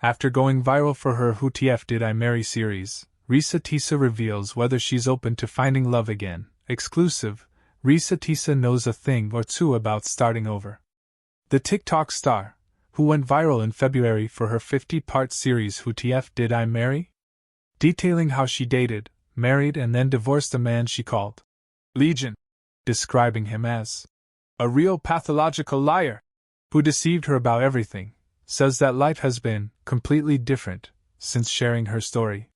After going viral for her Who TF Did I Marry series, Reesa Teesa reveals whether she's open to finding love again. Exclusive, Reesa Teesa knows a thing or two about starting over. The TikTok star, who went viral in February for her 50-part series Who TF Did I Marry? Detailing how she dated, married and then divorced a man she called Legion, describing him as a real pathological liar who deceived her about everything, says that life has been completely different since sharing her story.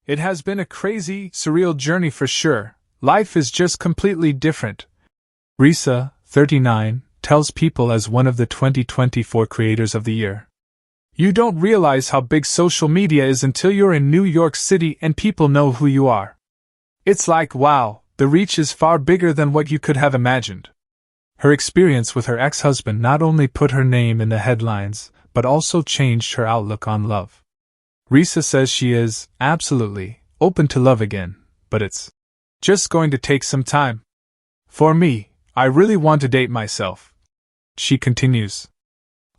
It has been a crazy, surreal journey for sure. Life is just completely different. Reesa, 39, tells People as one of the 2024 Creators of the Year. You don't realize how big social media is until you're in New York City and people know who you are. It's like, wow, the reach is far bigger than what you could have imagined. Her experience with her ex-husband not only put her name in the headlines, but also changed her outlook on love. Reesa says she is, absolutely, open to love again, but it's just going to take some time. For me, I really want to date myself. She continues.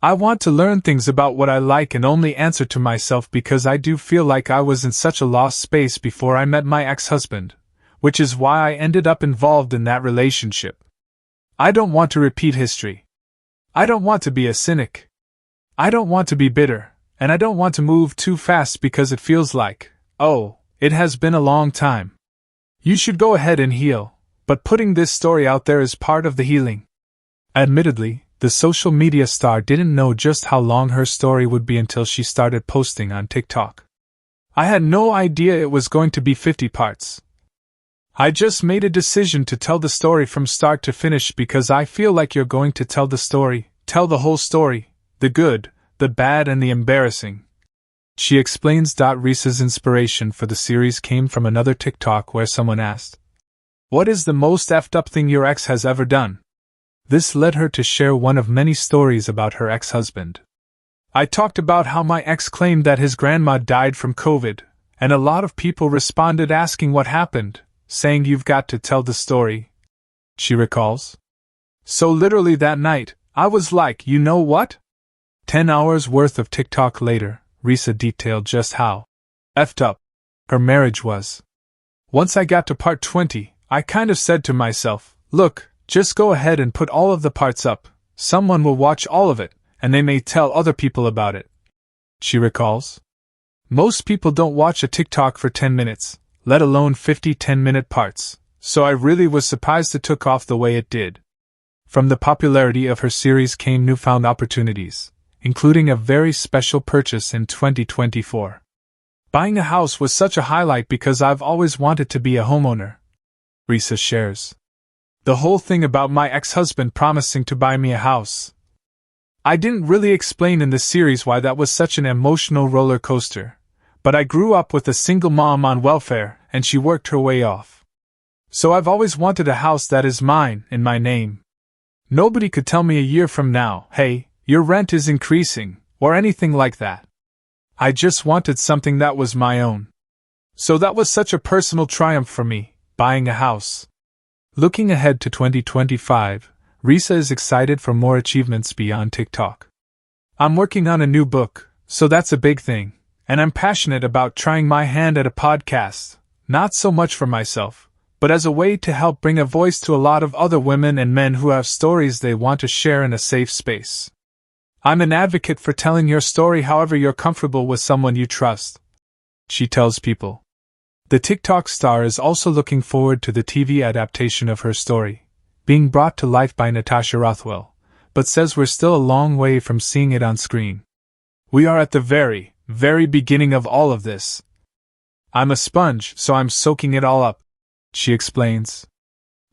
I want to learn things about what I like and only answer to myself because I do feel like I was in such a lost space before I met my ex-husband, which is why I ended up involved in that relationship. I don't want to repeat history. I don't want to be a cynic. I don't want to be bitter, and I don't want to move too fast because it feels like, oh, it has been a long time. You should go ahead and heal, but putting this story out there is part of the healing. Admittedly, the social media star didn't know just how long her story would be until she started posting on TikTok. I had no idea it was going to be 50 parts. I just made a decision to tell the story from start to finish because I feel like you're going to tell the story, tell the whole story, the good, the bad and the embarrassing. She explains. Reesa's inspiration for the series came from another TikTok where someone asked, "What is the most effed up thing your ex has ever done?" This led her to share one of many stories about her ex-husband. I talked about how my ex claimed that his grandma died from COVID, and a lot of people responded asking what happened, saying you've got to tell the story. She recalls. So literally that night, I was like, you know what? 10 hours worth of TikTok later, Reesa detailed just how effed up her marriage was. Once I got to part 20, I kind of said to myself, look, just go ahead and put all of the parts up. Someone will watch all of it, and they may tell other people about it. She recalls. Most people don't watch a TikTok for 10 minutes, let alone 50 10-minute parts, so I really was surprised it took off the way it did. From the popularity of her series came newfound opportunities, including a very special purchase in 2024. Buying a house was such a highlight because I've always wanted to be a homeowner. Reesa shares. The whole thing about my ex-husband promising to buy me a house. I didn't really explain in the series why that was such an emotional roller coaster, but I grew up with a single mom on welfare and she worked her way off. So I've always wanted a house that is mine, in my name. Nobody could tell me a year from now, hey, your rent is increasing, or anything like that. I just wanted something that was my own. So that was such a personal triumph for me, buying a house. Looking ahead to 2025, Reesa is excited for more achievements beyond TikTok. I'm working on a new book, so that's a big thing, and I'm passionate about trying my hand at a podcast, not so much for myself, but as a way to help bring a voice to a lot of other women and men who have stories they want to share in a safe space. I'm an advocate for telling your story however you're comfortable with someone you trust. She tells People. The TikTok star is also looking forward to the TV adaptation of her story, being brought to life by Natasha Rothwell, but says we're still a long way from seeing it on screen. We are at the very, very beginning of all of this. I'm a sponge, so I'm soaking it all up, she explains.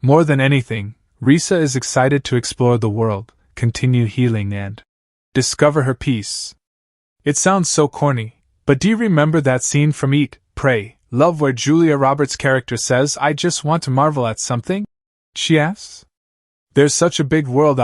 More than anything, Reesa is excited to explore the world, continue healing and discover her peace. It sounds so corny, but do you remember that scene from Eat, Pray, Love where Julia Roberts' character says, I just want to marvel at something? She asks. There's such a big world out